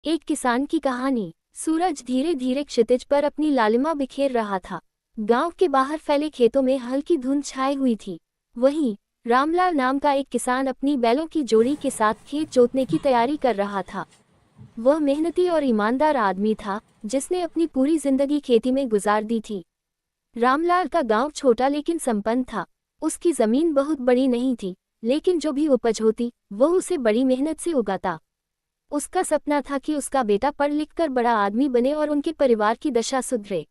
एक किसान की कहानी। सूरज धीरे धीरे क्षितिज पर अपनी लालिमा बिखेर रहा था। गांव के बाहर फैले खेतों में हल्की धुंध छाई हुई थी। वहीं रामलाल नाम का एक किसान अपनी बैलों की जोड़ी के साथ खेत जोतने की तैयारी कर रहा था। वह मेहनती और ईमानदार आदमी था, जिसने अपनी पूरी जिंदगी खेती में गुजार दी थी। रामलाल का गांव छोटा लेकिन संपन्न था। उसकी जमीन बहुत बड़ी नहीं थी, लेकिन जो भी उपज होती वह उसे बड़ी मेहनत से उगाता। उसका सपना था कि उसका बेटा पढ़ लिख कर बड़ा आदमी बने और उनके परिवार की दशा सुधरे।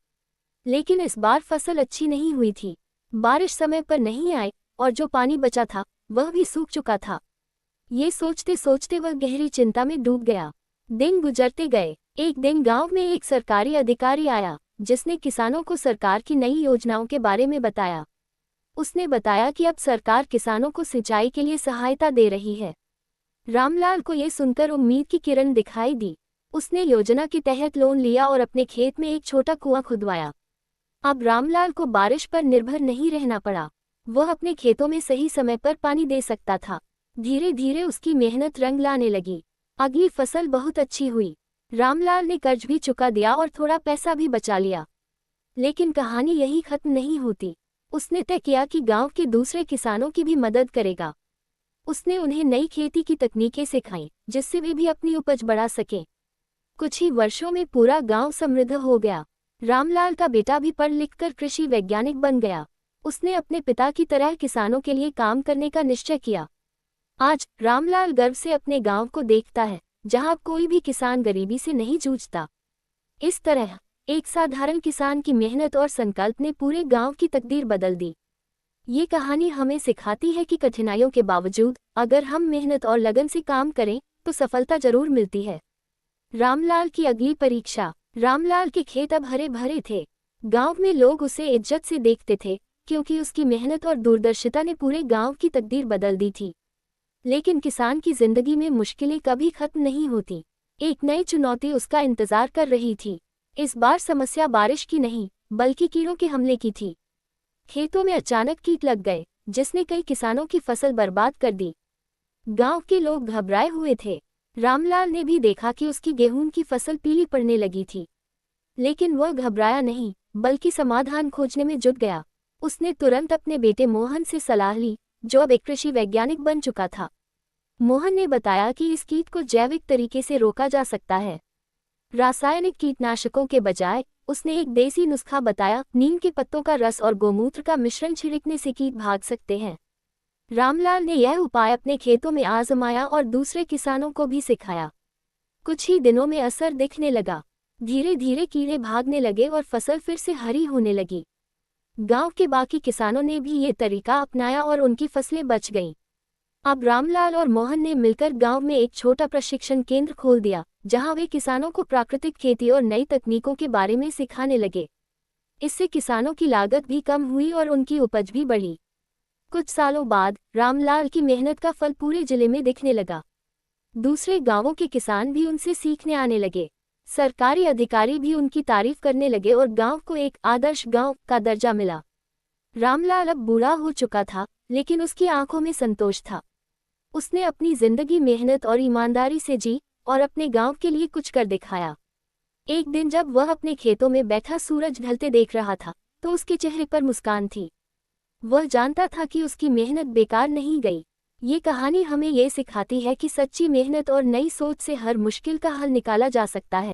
लेकिन इस बार फसल अच्छी नहीं हुई थी। बारिश समय पर नहीं आई और जो पानी बचा था वह भी सूख चुका था। ये सोचते सोचते वह गहरी चिंता में डूब गया। दिन गुजरते गए। एक दिन गांव में एक सरकारी अधिकारी आया, जिसने किसानों को सरकार की नई योजनाओं के बारे में बताया। उसने बताया कि अब सरकार किसानों को सिंचाई के लिए सहायता दे रही है। रामलाल को यह सुनकर उम्मीद की किरण दिखाई दी। उसने योजना के तहत लोन लिया और अपने खेत में एक छोटा कुआं खुदवाया। अब रामलाल को बारिश पर निर्भर नहीं रहना पड़ा। वह अपने खेतों में सही समय पर पानी दे सकता था। धीरे धीरे उसकी मेहनत रंग लाने लगी। अगली फसल बहुत अच्छी हुई। रामलाल ने कर्ज भी चुका दिया और थोड़ा पैसा भी बचा लिया। लेकिन कहानी यही खत्म नहीं होती। उसने तय किया कि गांव के दूसरे किसानों की भी मदद करेगा। उसने उन्हें नई खेती की तकनीकें सिखाईं, जिससे वे भी अपनी उपज बढ़ा सकें। कुछ ही वर्षों में पूरा गांव समृद्ध हो गया। रामलाल का बेटा भी पढ़ लिखकर कृषि वैज्ञानिक बन गया। उसने अपने पिता की तरह किसानों के लिए काम करने का निश्चय किया। आज रामलाल गर्व से अपने गांव को देखता है, जहां कोई भी किसान गरीबी से नहीं जूझता। इस तरह एक साधारण किसान की मेहनत और संकल्प ने पूरे गांव की तकदीर बदल दी। ये कहानी हमें सिखाती है कि कठिनाइयों के बावजूद अगर हम मेहनत और लगन से काम करें तो सफलता जरूर मिलती है। रामलाल की अगली परीक्षा। रामलाल के खेत अब हरे भरे थे। गांव में लोग उसे इज्जत से देखते थे, क्योंकि उसकी मेहनत और दूरदर्शिता ने पूरे गांव की तकदीर बदल दी थी। लेकिन किसान की जिंदगी में मुश्किलें कभी खत्म नहीं होती। एक नई चुनौती उसका इंतजार कर रही थी। इस बार समस्या बारिश की नहीं, बल्कि कीड़ों के हमले की थी। खेतों में अचानक कीट लग गए, जिसने कई किसानों की फसल बर्बाद कर दी। गांव के लोग घबराए हुए थे। रामलाल ने भी देखा कि उसकी गेहूं की फसल पीली पड़ने लगी थी। लेकिन वह घबराया नहीं, बल्कि समाधान खोजने में जुट गया। उसने तुरंत अपने बेटे मोहन से सलाह ली, जो अब एक कृषि वैज्ञानिक बन चुका था। मोहन ने बताया कि इस कीट को जैविक तरीके से रोका जा सकता है। रासायनिक कीटनाशकों के बजाय उसने एक देसी नुस्खा बताया। नीम के पत्तों का रस और गोमूत्र का मिश्रण छिड़कने से कीट भाग सकते हैं। रामलाल ने यह उपाय अपने खेतों में आजमाया और दूसरे किसानों को भी सिखाया। कुछ ही दिनों में असर दिखने लगा। धीरे धीरे कीड़े भागने लगे और फसल फिर से हरी होने लगी। गांव के बाकी किसानों ने भी ये तरीका अपनाया और उनकी फसलें बच गईं। अब रामलाल और मोहन ने मिलकर गांव में एक छोटा प्रशिक्षण केंद्र खोल दिया, जहां वे किसानों को प्राकृतिक खेती और नई तकनीकों के बारे में सिखाने लगे। इससे किसानों की लागत भी कम हुई और उनकी उपज भी बढ़ी। कुछ सालों बाद रामलाल की मेहनत का फल पूरे जिले में दिखने लगा। दूसरे गांवों के किसान भी उनसे सीखने आने लगे। सरकारी अधिकारी भी उनकी तारीफ करने लगे और गांव को एक आदर्श गांव का दर्जा मिला। रामलाल अब बूढ़ा हो चुका था, लेकिन उसकी आंखों में संतोष था। उसने अपनी जिंदगी मेहनत और ईमानदारी से जी और अपने गांव के लिए कुछ कर दिखाया। एक दिन जब वह अपने खेतों में बैठा सूरज ढलते देख रहा था, तो उसके चेहरे पर मुस्कान थी। वह जानता था कि उसकी मेहनत बेकार नहीं गई। ये कहानी हमें ये सिखाती है कि सच्ची मेहनत और नई सोच से हर मुश्किल का हल निकाला जा सकता है।